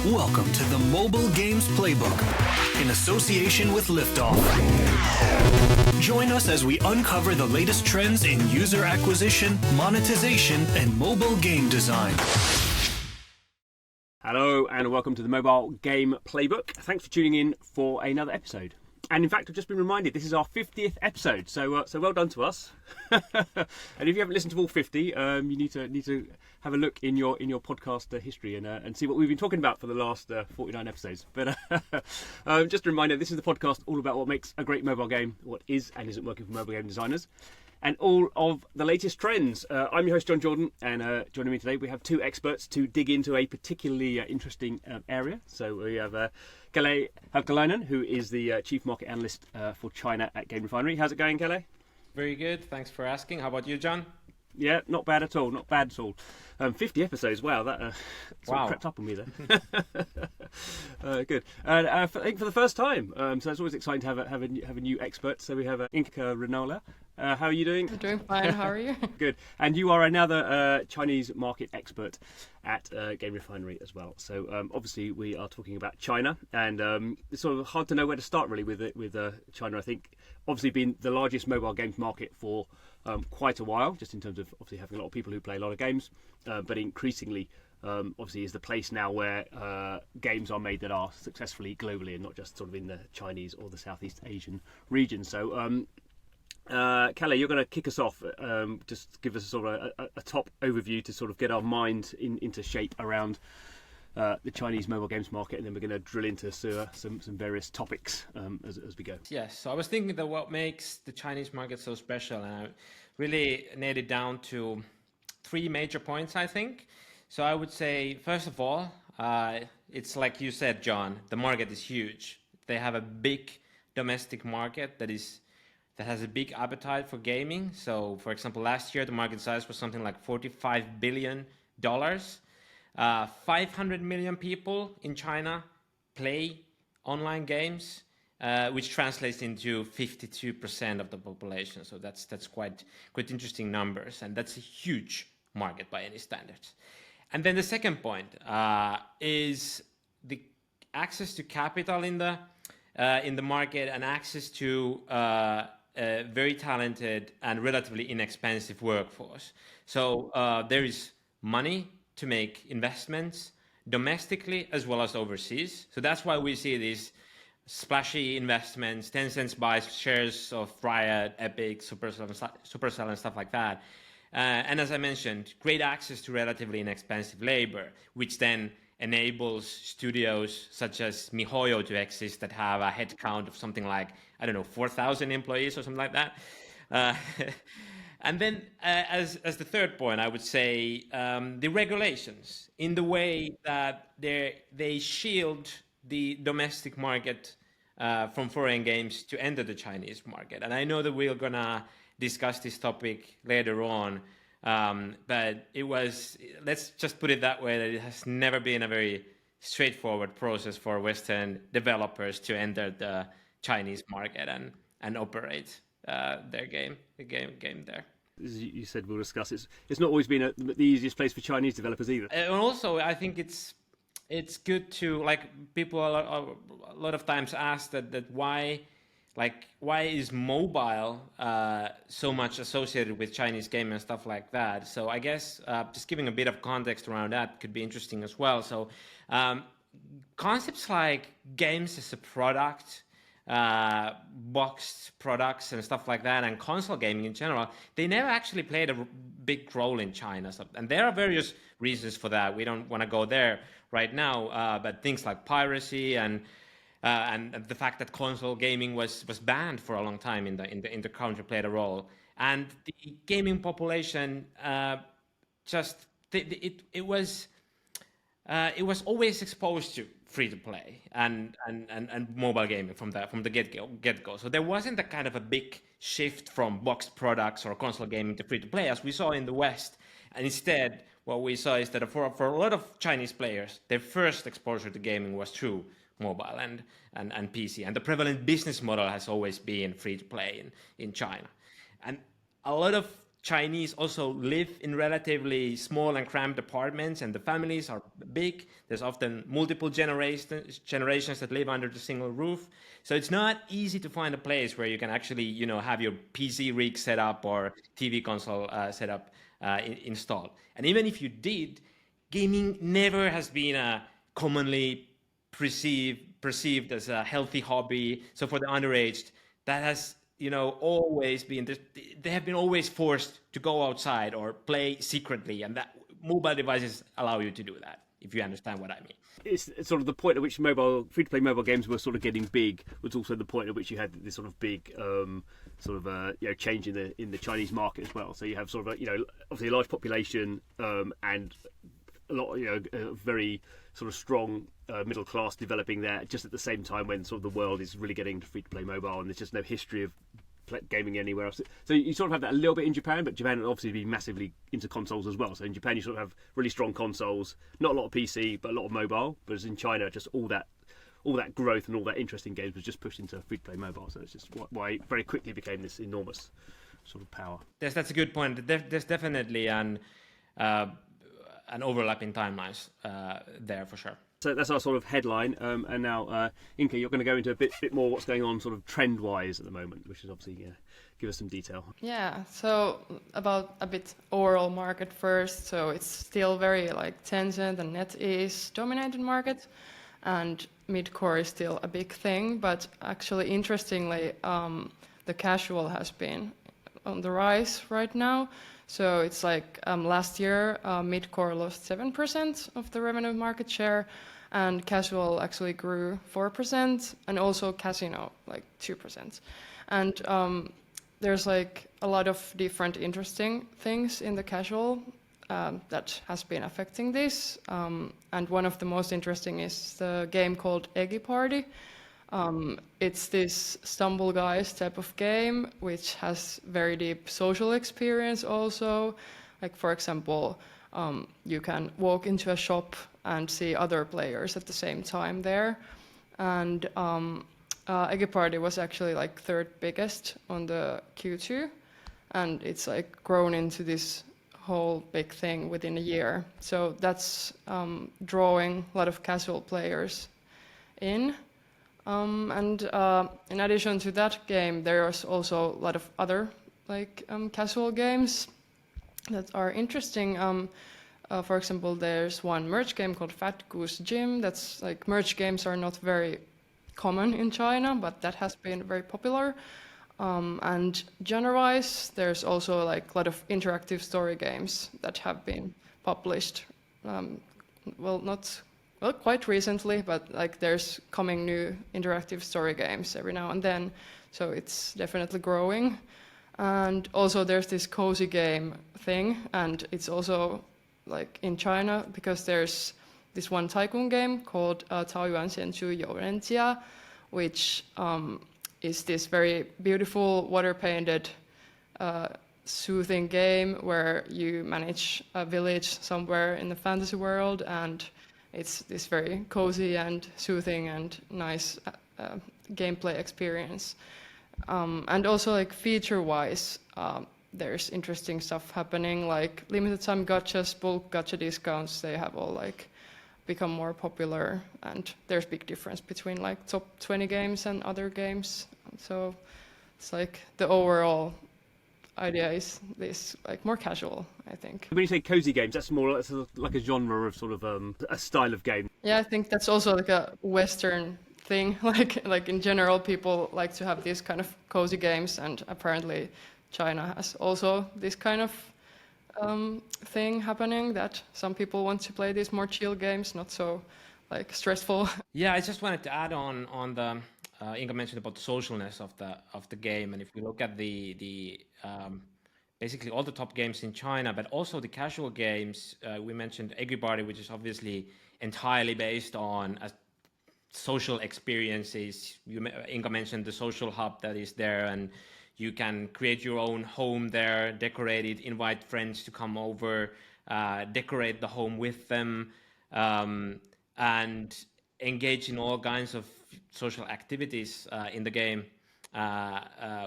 Welcome to the Mobile Games Playbook in association with Liftoff. Join us as we uncover the latest trends in user acquisition, monetization, and mobile game design. Hello and welcome to the Mobile Game Playbook. Thanks for tuning in for another episode. And in fact, I've just been reminded this is our 50th episode, so well done to us. And if you haven't listened to all 50, you need to have a look in your podcast history and see what we've been talking about for the last 49 episodes. But just a reminder, this is the podcast all about what makes a great mobile game, what is and isn't working for mobile game designers, and all of the latest trends. I'm your host, John Jordan, and joining me today we have two experts to dig into a particularly interesting area. So we have Kalle Halkalainen, who is the Chief Market Analyst for China at Game Refinery. How's it going, Kalle? Very good, thanks for asking. How about you, John? Yeah, not bad at all, 50 episodes, wow, that sort of crept up on me there. Good. And I think for the first time, so it's always exciting to have a new expert. So we have Inka Rinola. How are you doing? I'm doing fine, how are you? Good. And you are another Chinese market expert at Game Refinery as well. So obviously we are talking about China, and it's sort of hard to know where to start really with China. I think obviously being the largest mobile games market for quite a while, just in terms of obviously having a lot of people who play a lot of games, but increasingly obviously is the place now where games are made that are successfully globally and not just sort of in the Chinese or the Southeast Asian region. So Kalle, you're going to kick us off. Just give us a sort of a top overview to sort of get our mind into shape around the Chinese mobile games market, and then we're going to drill into some various topics as we go. Yes, so I was thinking that what makes the Chinese market so special, and I really nailed it down to three major points, I think. So I would say, first of all, it's like you said, John, the market is huge. They have a big domestic market that has a big appetite for gaming. So, for example, last year the market size was something like $45 billion. 500 million people in China play online games, which translates into 52% of the population. So that's quite interesting numbers, and that's a huge market by any standards. And then the second point is the access to capital in the market and access to a very talented and relatively inexpensive workforce. So there is money to make investments domestically as well as overseas. So that's why we see these splashy investments. Tencent buys shares of Riot, Epic, Supercell and stuff like that. And as I mentioned, great access to relatively inexpensive labor, which then enables studios such as MiHoYo to exist that have a headcount of something like, 4,000 employees or something like that. And then as the third point, I would say the regulations in the way that they shield the domestic market from foreign games to enter the Chinese market. And I know that we're going to discuss this topic later on, but let's just put it that way, that it has never been a very straightforward process for Western developers to enter the Chinese market and operate their game there. As you said, we'll discuss. It's not always been the easiest place for Chinese developers either. And also, I think it's good to, like, people a lot of times ask that why is mobile so much associated with Chinese gaming and stuff like that. So I guess just giving a bit of context around that could be interesting as well. So concepts like games as a product, boxed products and stuff like that, and console gaming in general, they never actually played a big role in China. And there are various reasons for that. We don't want to go there right now, but things like piracy and the fact that console gaming was banned for a long time in the country played a role. And the gaming population it was always exposed to free to play and mobile gaming from the get go. So there wasn't a kind of a big shift from boxed products or console gaming to free to play as we saw in the West. And instead, what we saw is that for a lot of Chinese players, their first exposure to gaming was through mobile and PC. And the prevalent business model has always been free to play in China. And a lot of Chinese also live in relatively small and cramped apartments, and the families are big. There's often multiple generations that live under the single roof. So it's not easy to find a place where you can actually, have your PC rig set up or TV console set up installed. And even if you did, gaming never has been a commonly perceived as a healthy hobby. So for the underaged, that has always been, they have been always forced to go outside or play secretly, and that mobile devices allow you to do that, if you understand what I mean. It's sort of the point at which free-to-play mobile games were sort of getting big was also the point at which you had this sort of big change in the Chinese market as well. So you have sort of obviously a large population and a lot a very sort of strong middle class developing there just at the same time when sort of the world is really getting to free-to-play mobile, and there's just no history of gaming anywhere else. So you sort of have that a little bit in Japan, but Japan obviously be massively into consoles as well. So in Japan you sort of have really strong consoles, not a lot of PC, but a lot of mobile. Whereas in China, just all that growth and all that interest in games was just pushed into free-to-play mobile. So it's just why it very quickly became this enormous sort of power. That's a good point. There's definitely an overlap in timelines there for sure. So that's our sort of headline, and now Inka, you're going to go into a bit more what's going on sort of trend-wise at the moment, which is obviously give us some detail. Yeah, so about a bit overall market first. So it's still very like Tencent and NetEase dominated market, and mid-core is still a big thing. But actually, interestingly, the casual has been on the rise right now. So it's like last year, mid-core lost 7% of the revenue market share, and casual actually grew 4%, and also casino like 2%. And there's like a lot of different interesting things in the casual that has been affecting this. And one of the most interesting is the game called Eggy Party. It's this Stumble Guys type of game, which has very deep social experience also. Like, for example, you can walk into a shop and see other players at the same time there. And Eggy Party was actually like third biggest on the Q2. And it's like grown into this whole big thing within a year. So that's drawing a lot of casual players in. And in addition to that game, there's also a lot of other like casual games that are interesting. For example, there's one merge game called Fat Goose Gym. That's like merge games are not very common in China, but that has been very popular. And genre-wise, there's also like a lot of interactive story games that have been published. Not quite recently, but like there's coming new interactive story games every now and then, so it's definitely growing. And also there's this cozy game thing, and it's also like in China because there's this one tycoon game called Taoyuan Xianzhu Yourenjia, which is this very beautiful water-painted soothing game where you manage a village somewhere in the fantasy world, and it's this very cozy and soothing and nice gameplay experience. And also like feature-wise, there's interesting stuff happening, like limited time gachas, bulk gacha discounts, they have all like become more popular, and there's big difference between like top 20 games and other games. So it's like the overall idea is this like more casual, I think. When you say cozy games, that's more like a genre of sort of a style of game. Yeah, I think that's also like a Western thing. Like in general, people like to have these kind of cozy games, and apparently China has also this kind of thing happening, that some people want to play these more chill games, not so like stressful. Yeah, I just wanted to add on the Inga mentioned about the socialness of the game, and if we look at the basically all the top games in China, but also the casual games, we mentioned Eggy Party, which is obviously entirely based on social experiences. Inga mentioned the social hub that is there, and you can create your own home there, decorate it, invite friends to come over, decorate the home with them, and engage in all kinds of social activities in the game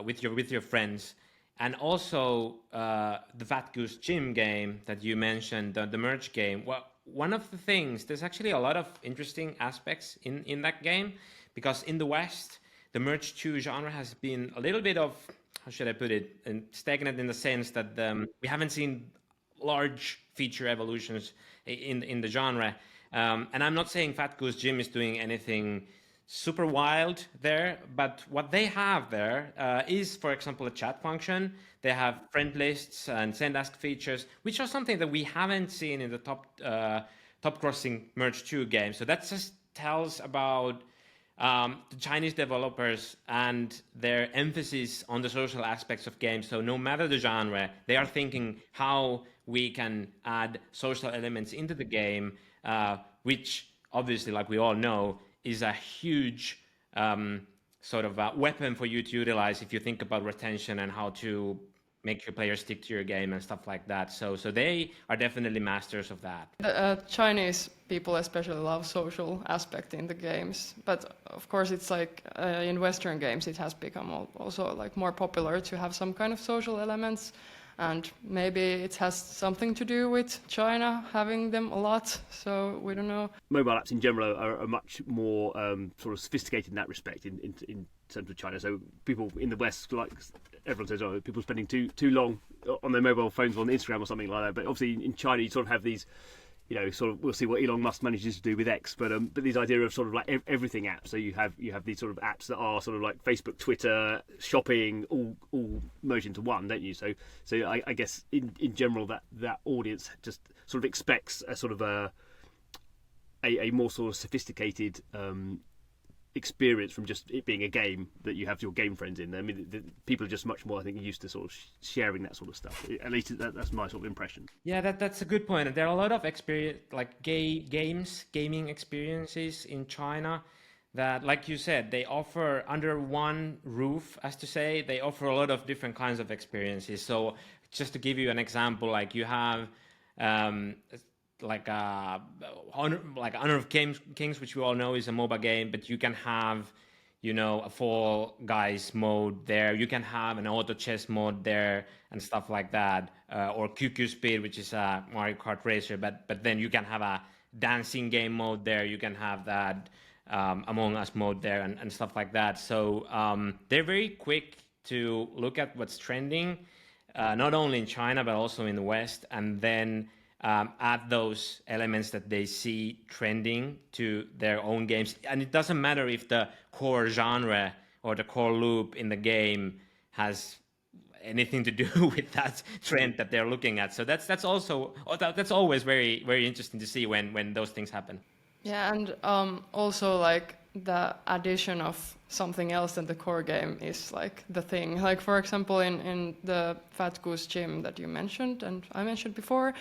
with your friends. And also the Fat Goose Gym game that you mentioned, the merge game. Well, one of the things, there's actually a lot of interesting aspects in that game, because in the West, the merge 2 genre has been a little bit of, how should I put it, stagnant in the sense that we haven't seen large feature evolutions in the genre. And I'm not saying Fat Goose Gym is doing anything super wild there, but what they have there is, for example, a chat function. They have friend lists and send ask features, which are something that we haven't seen in the top crossing merge 2 game. So that just tells about the Chinese developers and their emphasis on the social aspects of games. So no matter the genre, they are thinking how we can add social elements into the game, which obviously, like we all know, is a huge sort of a weapon for you to utilize if you think about retention and how to make your players stick to your game and stuff like that. So they are definitely masters of that. Chinese people especially love social aspect in the games, but of course it's like in Western games it has become also like more popular to have some kind of social elements. And maybe it has something to do with China having them a lot, so we don't know. Mobile apps in general are much more sort of sophisticated in that respect in terms of China. So people in the West, like everyone says, people spending too long on their mobile phones on Instagram or something like that. But obviously in China you sort of have these, sort of, we'll see what Elon Musk manages to do with X, but these idea of sort of like everything apps. So you have these sort of apps that are sort of like Facebook, Twitter, shopping, all merged into one, don't you? So I guess in general that audience just sort of expects a sort of a more sort of sophisticated experience from just it being a game that you have your game friends in. I mean, people are just much more, I think, used to sort of sharing that sort of stuff. At least that's my sort of impression. Yeah, that's a good point. There are a lot of experience, like gaming experiences in China that, like you said, they offer under one roof, as to say, they offer a lot of different kinds of experiences. So just to give you an example, like you have Honor of Kings, which we all know is a MOBA game, but you can have, a Fall Guys mode there. You can have an auto chess mode there and stuff like that, or QQ Speed, which is a Mario Kart racer. But then you can have a dancing game mode there. You can have that Among Us mode there and stuff like that. So they're very quick to look at what's trending, not only in China but also in the West, and then add those elements that they see trending to their own games. And it doesn't matter if the core genre or the core loop in the game has anything to do with that trend that they're looking at. So that's always very, very interesting to see when those things happen. Yeah, and also like the addition of something else than the core game is like the thing. Like for example, in the Fat Goose Gym that you mentioned and I mentioned before,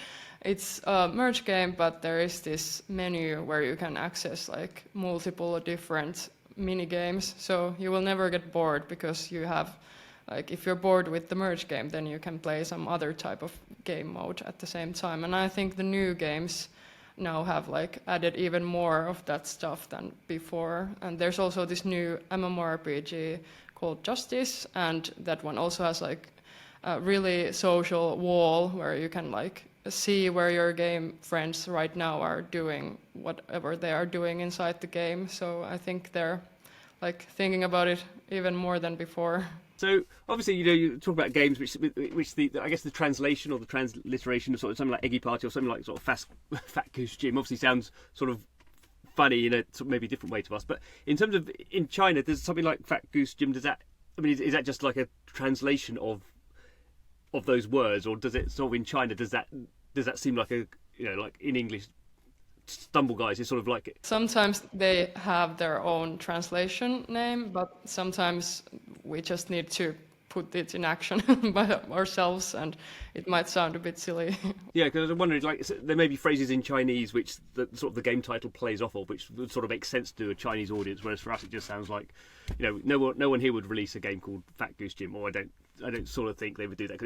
it's a merge game, but there is this menu where you can access like multiple different mini games. So you will never get bored because you have, like, if you're bored with the merge game, then you can play some other type of game mode at the same time. And I think the new games now have like added even more of that stuff than before. And there's also this new MMORPG called Justice, and that one also has like a really social wall where you can like see where your game friends right now are doing whatever they are doing inside the game. So I think they're like thinking about it even more than before. So obviously, you talk about games which I guess the translation or the transliteration of sort of something like Eggy Party or something like sort of Fat Goose Gym obviously sounds sort of funny in a maybe different way to us. But in terms of in China, does something like Fat Goose Gym, is that just like a translation of those words, or does it sort of in China does that seem like a like in English? Stumble Guys is sort of like it. Sometimes they have their own translation name, but sometimes we just need to put it in action by ourselves, and it might sound a bit silly. Yeah, because I'm wondering, like, there may be phrases in Chinese which sort of the game title plays off of, which would sort of make sense to a Chinese audience, whereas for us it just sounds like, no one here would release a game called Fat Goose Gym, or I don't sort of think they would do that.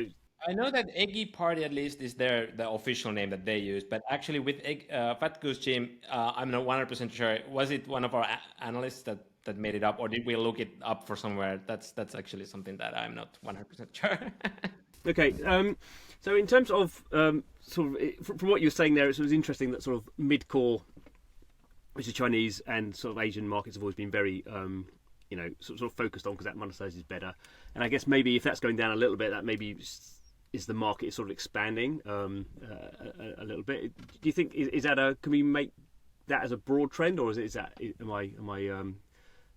I know that Eggy Party at least is the official name that they use, but actually with Fat Goose Gym, I'm not 100% sure. Was it one of our analysts that made it up, or did we look it up for somewhere? That's actually something that I'm not 100% sure. Okay, so in terms of sort of from what you were saying there, it was interesting that sort of mid-core, which is Chinese and sort of Asian markets, have always been very sort of focused on because that monetizes better. And I guess maybe if that's going down a little bit, that maybe is the market sort of expanding a little bit. Do you think is that can we make that as a broad trend, or am I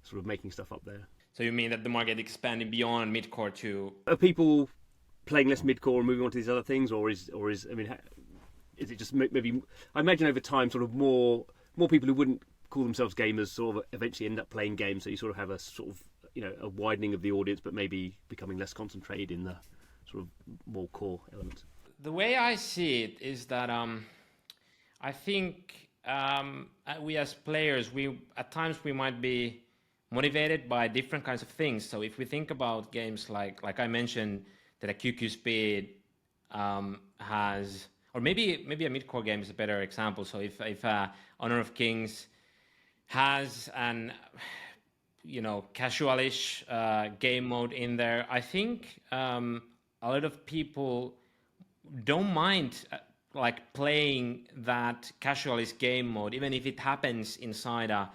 sort of making stuff up there? So you mean that the market expanding beyond mid-core to? Are people playing less mid-core and moving on to these other things, or is it just maybe? I imagine over time, sort of more people who wouldn't call themselves gamers sort of eventually end up playing games. So you sort of have a sort of a widening of the audience, but maybe becoming less concentrated in the sort of more core elements. The way I see it is that I think we as players, at times we might be motivated by different kinds of things. So if we think about games like I mentioned, that a QQ Speed has, or maybe a mid-core game is a better example. So if Honor of Kings has an casualish game mode in there, I think a lot of people don't mind like playing that casualist game mode, even if it happens inside a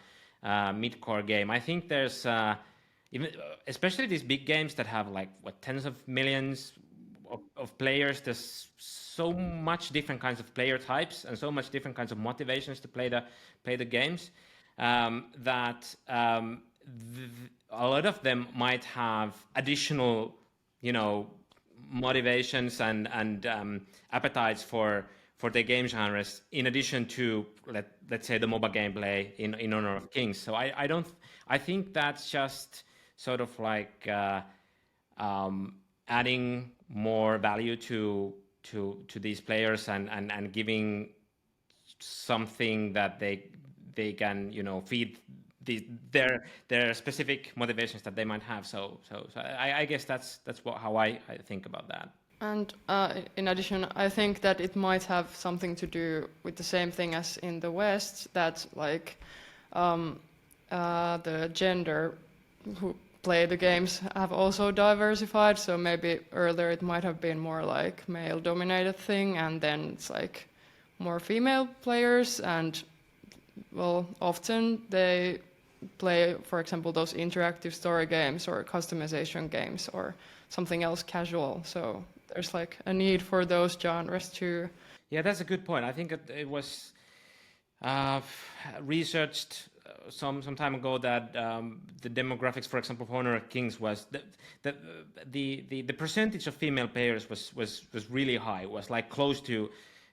mid-core game. I think there's even especially these big games that have like tens of millions of players. There's so much different kinds of player types and so much different kinds of motivations to play the games that a lot of them might have additional motivations and appetites for the game genres in addition to let's say the mobile gameplay in Honor of Kings. So I think that's just sort of like adding more value to these players and giving something that they can feed their specific motivations that they might have. So I guess that's how I think about that. And in addition, I think that it might have something to do with the same thing as in the West, that like the gender who play the games have also diversified. So maybe earlier it might have been more like male-dominated thing, and then it's like more female players, and well, often they play, for example, those interactive story games or customization games or something else casual. So there's like a need for those genres too. Yeah, that's a good point. I think it was researched some time ago that the demographics, for example, of Honor of Kings was the percentage of female players was really high. It was like close to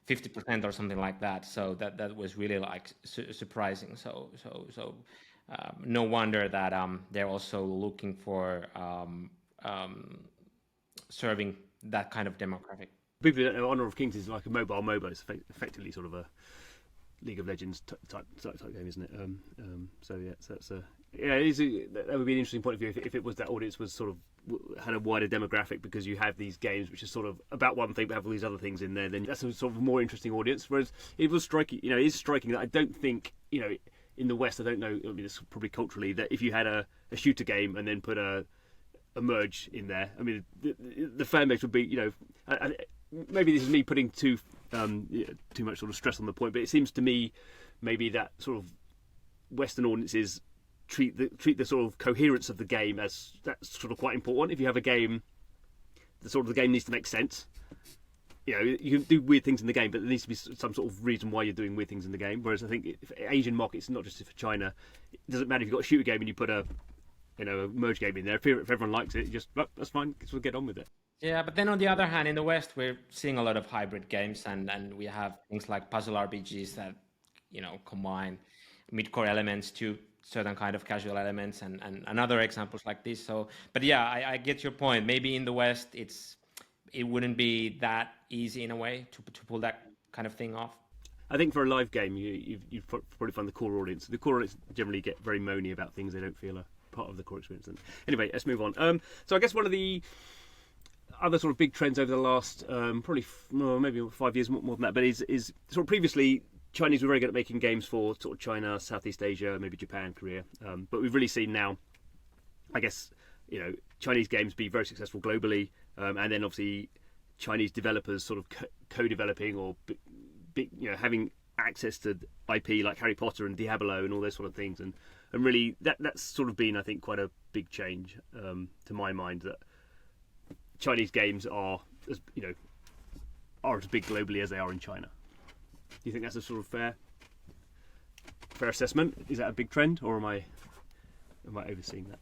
50% or something like that. So that was really like surprising. So no wonder that they're also looking for serving that kind of demographic. People who don't know, Honor of Kings is like a mobile MOBA. It's effectively sort of a League of Legends type game, isn't it? So that's that would be an interesting point of view if it was that audience was sort of had a wider demographic, because you have these games which are sort of about one thing but have all these other things in there. Then that's a sort of more interesting audience. Whereas it was striking, it is striking that I don't think in the West, I don't know. I mean, it's probably culturally that if you had a shooter game and then put a merge in there, I mean, the fan base would be, maybe this is me putting too much sort of stress on the point, but it seems to me maybe that sort of Western audiences treat the sort of coherence of the game as that's sort of quite important. If you have a game, the game needs to make sense. You can do weird things in the game, but there needs to be some sort of reason why you're doing weird things in the game. Whereas I think for Asian markets, not just for China, it doesn't matter if you've got a shooter game and you put a merge game in there. If everyone likes it, that's fine. We'll get on with it. Yeah, but then on the other hand, in the West, we're seeing a lot of hybrid games, and we have things like puzzle RPGs that combine mid-core elements to certain kind of casual elements, and other examples like this. So, but yeah, I get your point. Maybe in the West, it wouldn't be that easy in a way to pull that kind of thing off. I think for a live game, you probably find the core audience. The core audience generally get very moany about things they don't feel are part of the core experience. And anyway, let's move on. So I guess one of the other sort of big trends over the last probably maybe 5 years more than that, but is sort of previously Chinese were very good at making games for sort of China, Southeast Asia, maybe Japan, Korea. But we've really seen now, I guess, Chinese games be very successful globally, and then obviously Chinese developers sort of co-developing or having access to IP like Harry Potter and Diablo and all those sort of things, and really that's sort of been, I think, quite a big change to my mind, that Chinese games are as big globally as they are in China. Do you think that's a sort of fair assessment? Is that a big trend, or am I overseeing that?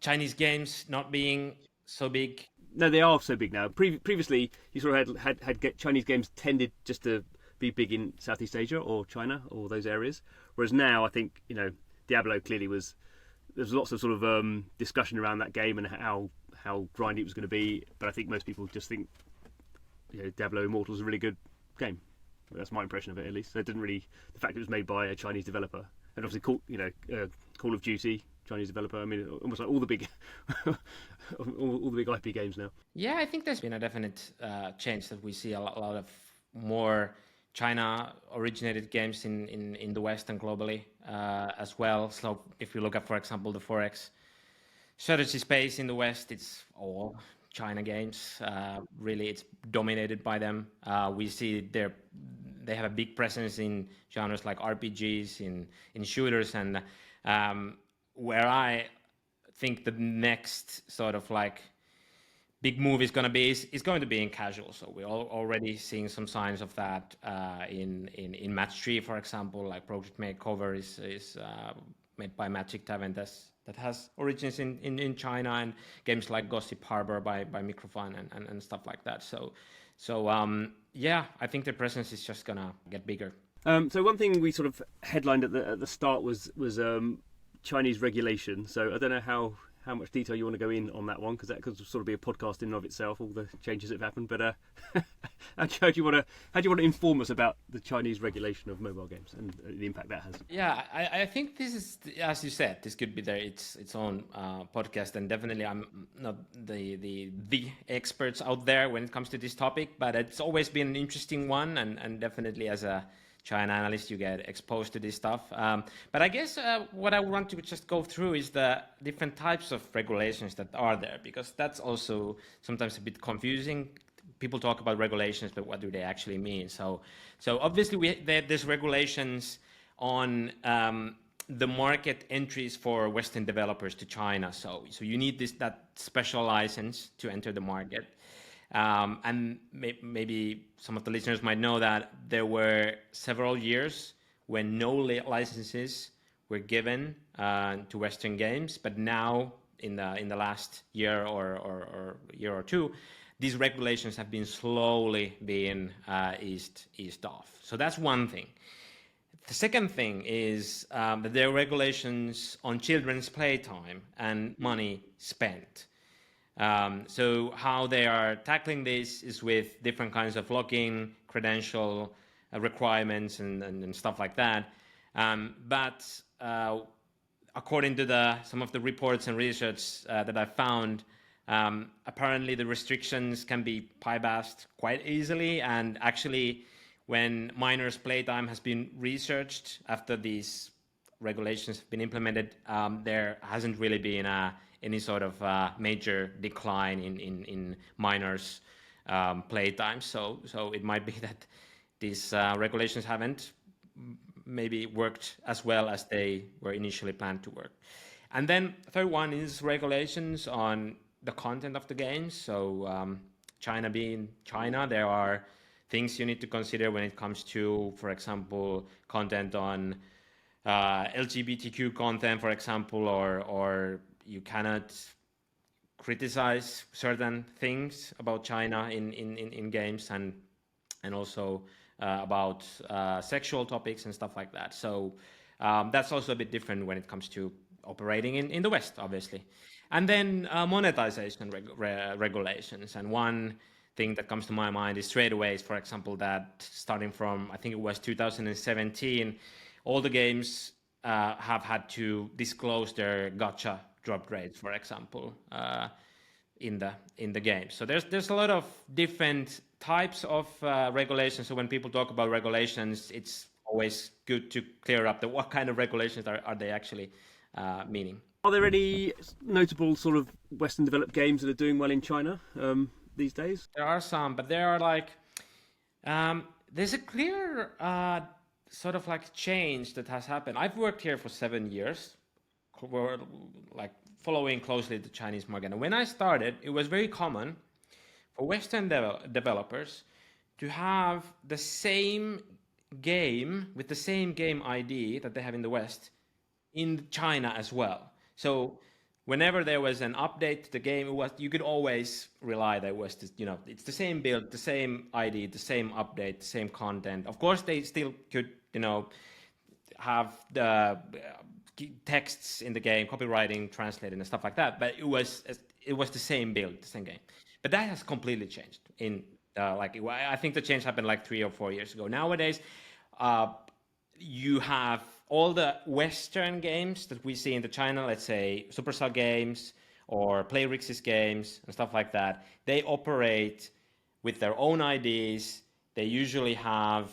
Chinese games not being so big. No, they are so big now. Previously, you sort of had Chinese games tended just to be big in Southeast Asia or China or those areas, whereas now I think Diablo clearly was. There's lots of sort of discussion around that game and how grindy it was going to be, but I think most people just think Diablo Immortal is a really good game. That's my impression of it, at least. So it didn't really, the fact it was made by a Chinese developer, and obviously Call of Duty, Chinese developer. I mean, almost like all the big all the big IP games now. Yeah, I think there's been a definite change that we see a lot of more China originated games in the West and globally as well. So if you look at, for example, the 4X strategy space in the West, it's all China games. Really, it's dominated by them. We see they have a big presence in genres like RPGs, in shooters, and where I think the next sort of like big move is going to be in casual. So we're already seeing some signs of that in Match 3, for example. Like Project Makeover is made by Magic Tavern that has origins in China, and games like Gossip Harbor by Microfun and stuff like that. So yeah, I think the presence is just gonna get bigger. So one thing we sort of headlined at the start was Chinese regulation. So I don't know how much detail you want to go in on that one, because that could sort of be a podcast in and of itself, all the changes that have happened. But how do you want to inform us about the Chinese regulation of mobile games and the impact that has? Yeah, I think this is, as you said, this could be its own podcast, and definitely I'm not the experts out there when it comes to this topic, but it's always been an interesting one, and definitely as a China analyst, you get exposed to this stuff. But I guess what I want to just go through is the different types of regulations that are there, because that's also sometimes a bit confusing. People talk about regulations, but what do they actually mean? So obviously there's regulations on the market entries for Western developers to China. So you need that special license to enter the market. And maybe some of the listeners might know that there were several years when no licenses were given to Western games, but now in the last year or year or two, these regulations have been slowly being eased off. So that's one thing. The second thing is that there are regulations on children's playtime and money spent. So how they are tackling this is with different kinds of login, credential requirements and stuff like that. But according to some of the reports and research that I found, apparently the restrictions can be bypassed quite easily. And actually, when minors' playtime has been researched after these regulations have been implemented, there hasn't really been any sort of major decline in minors' playtime. So it might be that these regulations haven't maybe worked as well as they were initially planned to work. And then third one is regulations on the content of the games. So China being China, there are things you need to consider when it comes to, for example, content on LGBTQ content, for example, or you cannot criticize certain things about China in games, and also about sexual topics and stuff like that. So that's also a bit different when it comes to operating in the West, obviously. And then monetization regulations. And one thing that comes to my mind is straight away is, for example, that starting from, I think it was 2017, all the games have had to disclose their gacha drop rates, for example, in the game. So there's a lot of different types of regulations. So when people talk about regulations, it's always good to clear up what kind of regulations are they actually meaning. Are there any notable sort of Western developed games that are doing well in China these days? There are some, but there are like there's a clear sort of like change that has happened. I've worked here for 7 years, like following closely the Chinese market. And when I started, it was very common for Western developers to have the same game with the same game ID that they have in the West in China as well. So whenever there was an update to the game, you could always rely that it was it's the same build, the same ID, the same update, the same content. Of course, they still could have the texts in the game, copywriting, translating, and stuff like that. But it was the same build, the same game. But that has completely changed. I think the change happened like 3 or 4 years ago. Nowadays, you have all the Western games that we see in the China, let's say Supercell games or Playrix's games and stuff like that. They operate with their own IDs. They usually have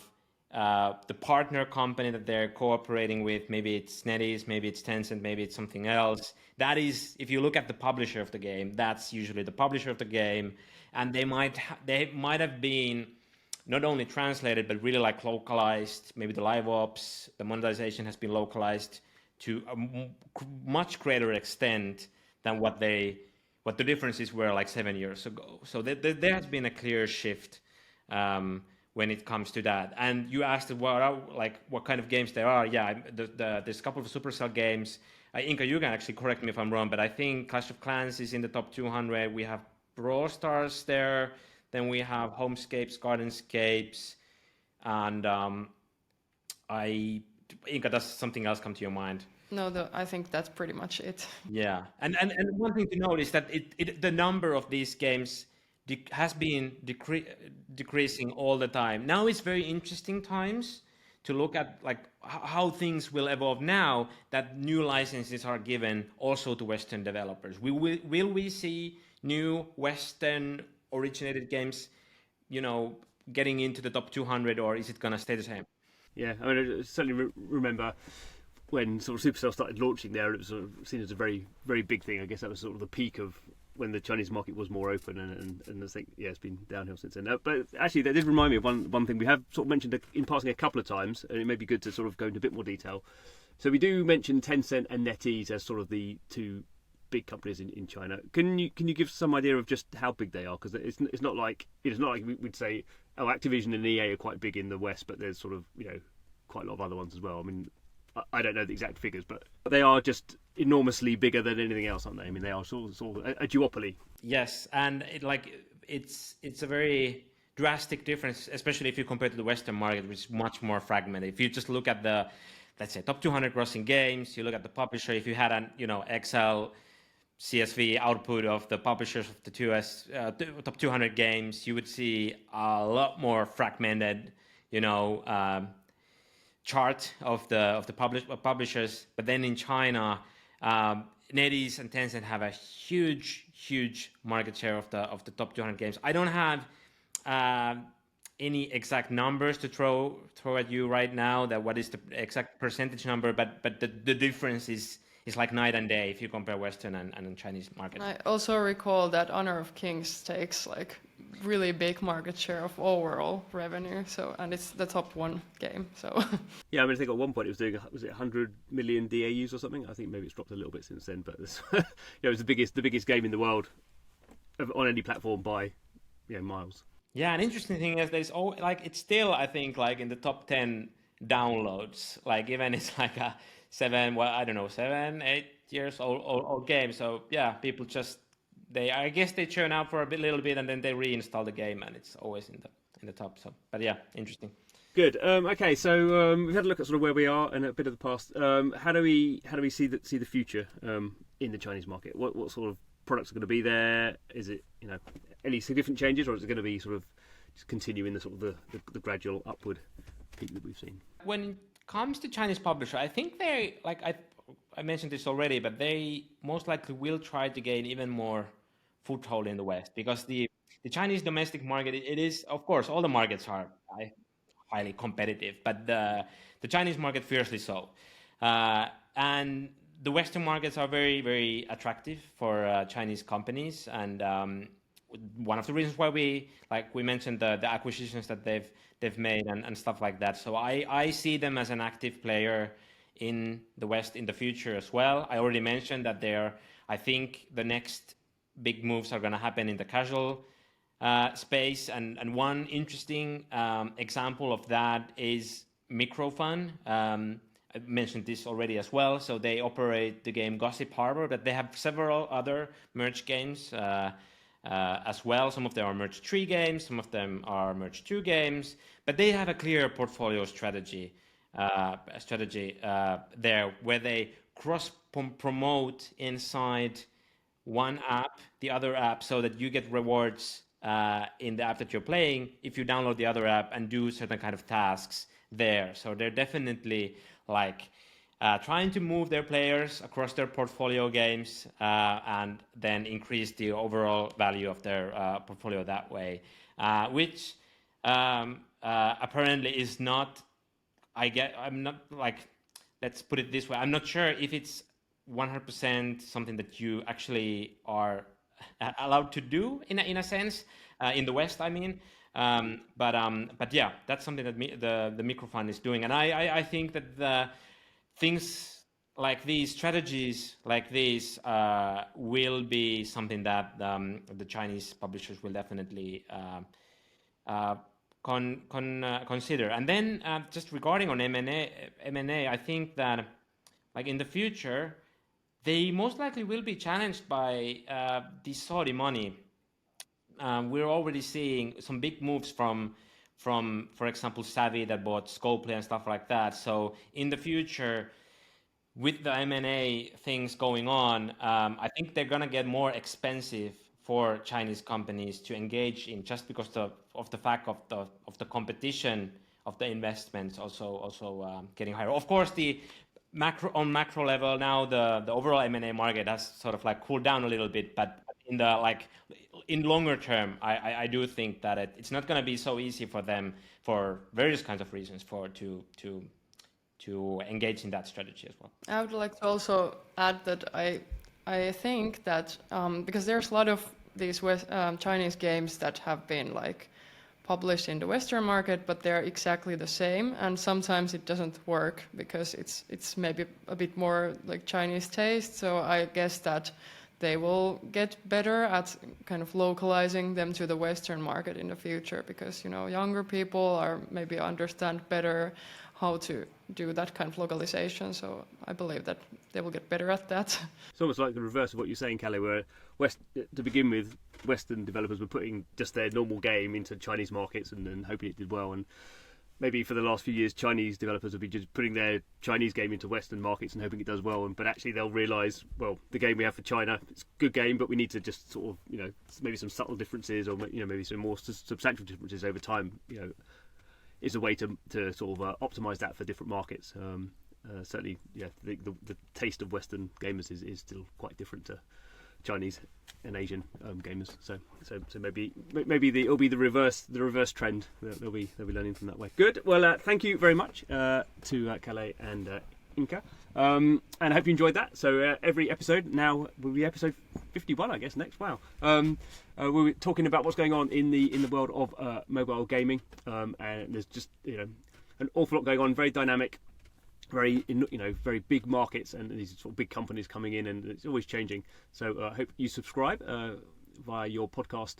the partner company that they're cooperating with. Maybe it's NetEase, maybe it's Tencent, maybe it's something else. That is, if you look at the publisher of the game, that's usually the publisher of the game, and they might have been not only translated but really like localized. Maybe the live ops, the monetization has been localized to a much greater extent than what the differences were like 7 years ago. So there has been a clear shift when it comes to that. And you asked what kind of games there are. Yeah, there's a couple of Supercell games. Inka, you can actually correct me if I'm wrong, but I think Clash of Clans is in the top 200. We have Brawl Stars there. Then we have Homescapes, Gardenscapes, and Inka, does something else come to your mind? No, I think that's pretty much it. Yeah, and one thing to note is that the number of these games has been decreasing all the time. Now it's very interesting times to look at like how things will evolve now that new licenses are given also to Western developers. Will we see new Western originated games, getting into the top 200, or is it going to stay the same? Yeah, I mean, I certainly remember when sort of Supercell started launching there, it was sort of seen as a very, very big thing. I guess that was sort of the peak of when the Chinese market was more open, and I think, it's been downhill since then. But actually, that did remind me of one thing we have sort of mentioned in passing a couple of times, and it may be good to sort of go into a bit more detail. So we do mention Tencent and NetEase as sort of the two big companies in China. Can you give some idea of just how big they are? Because it's not like we'd say, oh, Activision and EA are quite big in the West, but there's sort of quite a lot of other ones as well. I mean, I don't know the exact figures, but they are just enormously bigger than anything else, aren't they? I mean, they are sort of a duopoly. Yes, and it's a very drastic difference, especially if you compare to the Western market, which is much more fragmented. If you just look at the, let's say, top 200 grossing games, you look at the publisher. If you had an Excel CSV output of the publishers of the top 200 games, you would see a lot more fragmented, chart of the publishers. But then in China, NetEase and Tencent have a huge market share of the top 200 games. I don't have any exact numbers to throw at you right now, that what is the exact percentage number, but the difference is like night and day if you compare Western and Chinese market. I also recall that Honor of Kings takes like really big market share of overall revenue, and it's the top one game. So yeah, I mean, I think at one point it was doing 100 million DAUs or something. I think maybe it's dropped a little bit since then, but it was the biggest game in the world on any platform by miles. Yeah, an interesting thing is it's still, I think, like in the top 10 downloads. Like even it's like a 7, 8 years old game. So yeah, people just I guess they churn out for a little bit and then they reinstall the game, and it's always in the top. So, but yeah, interesting. Good. Okay, so we've had a look at sort of where we are and a bit of the past. How do we see the future in the Chinese market? What sort of products are going to be there? Is it any significant changes, or is it going to be sort of just continuing the sort of the gradual upward peak that we've seen? When it comes to Chinese publisher, I think they I mentioned this already, but they most likely will try to gain even more foothold in the West, because the Chinese domestic market, it is, of course, all the markets are highly competitive, but the Chinese market fiercely so. And the Western markets are very, very attractive for Chinese companies, and one of the reasons why we mentioned the acquisitions that they've made and stuff like that. So I see them as an active player in the West in the future as well. I already mentioned that I think the next big moves are going to happen in the casual space, and one interesting example of that is Microfun. I mentioned this already as well. So they operate the game Gossip Harbor, but they have several other merge games as well. Some of them are merge 3 games, some of them are merge 2 games, but they have a clear portfolio strategy there, where they cross promote inside one app the other app, so that you get rewards in the app that you're playing if you download the other app and do certain kind of tasks there. So they're definitely trying to move their players across their portfolio games and then increase the overall value of their portfolio that way, which apparently is not, I'm not let's put it this way, I'm not sure if it's 100% something that you actually are allowed to do in a sense in the West, I mean. But yeah, that's something that the Microfund is doing, and I think that the things like these, strategies like these, will be something that the Chinese publishers will definitely consider. And then just regarding on M&A, I think that in the future they most likely will be challenged by the Saudi money. We're already seeing some big moves from, for example, Savvy that bought Scopely and stuff like that. So in the future, with the M&A things going on, I think they're gonna get more expensive for Chinese companies to engage in, just because of the fact of the competition of the investments also getting higher. Of course, the macro level now, the overall M&A market has sort of cooled down a little bit, but in longer term, I do think that it's not going to be so easy for them, for various kinds of reasons, to engage in that strategy as well. I would like to also add that I think that because there's a lot of these Chinese games that have been published in the Western market, but they're exactly the same, and sometimes it doesn't work because it's maybe a bit more Chinese taste. So I guess that they will get better at kind of localizing them to the Western market in the future, because younger people are maybe understand better how to do that kind of localization. So I believe that they will get better at that. It's almost like the reverse of what you're saying, Kalle, where to begin with, Western developers were putting just their normal game into Chinese markets and hoping it did well. And maybe for the last few years, Chinese developers will be just putting their Chinese game into Western markets and hoping it does well. But actually they'll realise, well, the game we have for China, it's a good game, but we need to just sort of, maybe some subtle differences, or maybe some more substantial differences over time, is a way to sort of optimise that for different markets. Certainly, yeah, the taste of Western gamers is still quite different to Chinese and Asian gamers. So maybe it'll be the reverse trend. They'll be learning from that way. Good. Well, thank you very much to Kalle and Inka, and I hope you enjoyed that. So every episode now will be episode 51, I guess, next. Wow. We'll be talking about what's going on in the world of mobile gaming, and there's just an awful lot going on, very dynamic, very very big markets, and these sort of big companies coming in, and it's always changing. So I hope you subscribe via your podcast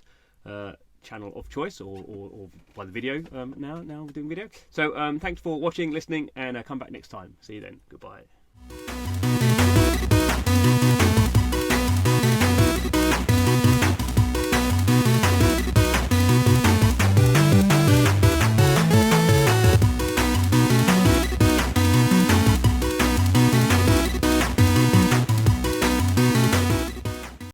channel of choice, or by the video. Now we're doing video. So thanks for watching, listening, and come back next time. See you then. Goodbye.